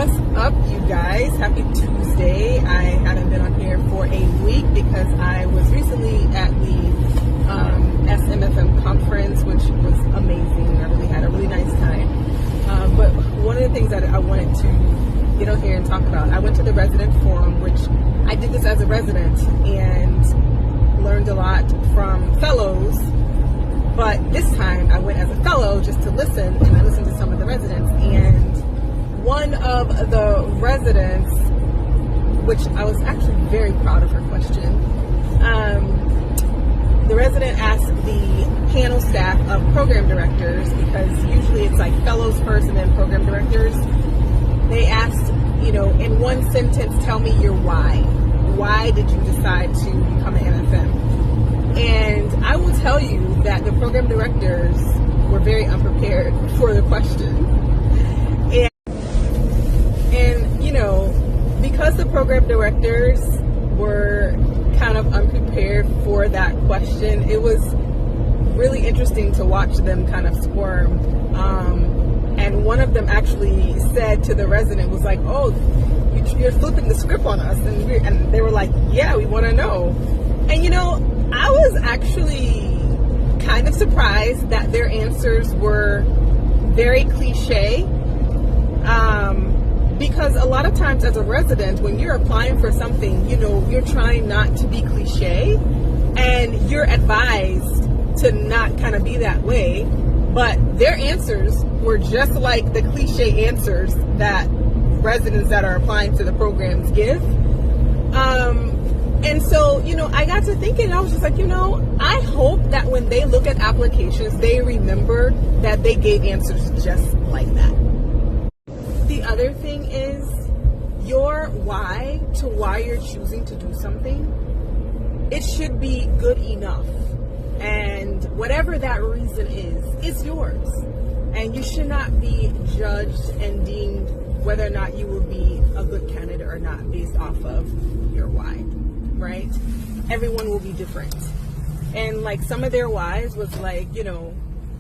What's up, you guys? Happy Tuesday. I haven't been on here for a week because I was recently at the SMFM conference, which was amazing. I really had a really nice time. But one of the things that I wanted to get on here and talk about, I went to the resident forum, which I did this as a resident and learned a lot from fellows. But this time I went as a fellow just to listen, and I listened to some of the residents. And one of the residents, which I was actually very proud of her question, the resident asked the panel staff of program directors, because usually it's like fellows first and then program directors. They asked, in one sentence, tell me your why. Why did you decide to become an MFM? And I will tell you that the program directors were very unprepared for the question. And because the program directors were kind of unprepared for that question, it was really interesting to watch them kind of squirm. And one of them actually said to the resident, was like, oh, you're flipping the script on us. And they were like, yeah, we want to know. And I was actually kind of surprised that their answers were very cliche. Because a lot of times as a resident, when you're applying for something, you're trying not to be cliche, and you're advised to not kind of be that way. But their answers were just like the cliche answers that residents that are applying to the programs give. And so, I got to thinking, I was just like, I hope that when they look at applications, they remember that they gave answers just like that. The other thing is your why to why you're choosing to do something. It should be good enough. And whatever that reason is, it's yours. And you should not be judged and deemed whether or not you will be a good candidate or not based off of your why, right? Everyone will be different. And like some of their whys was like,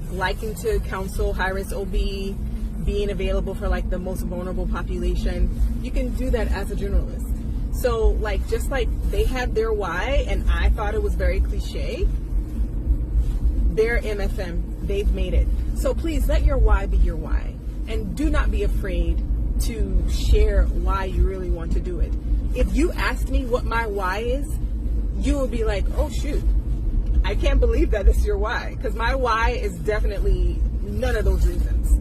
liking to counsel high-risk OB, being available for like the most vulnerable population. You can do that as a journalist. So just like they had their why and I thought it was very cliche, their MFM, they've made it. So please let your why be your why, and do not be afraid to share why you really want to do it. If you ask me what my why is, you will be like, oh shoot, I can't believe that it's your why, because my why is definitely none of those reasons.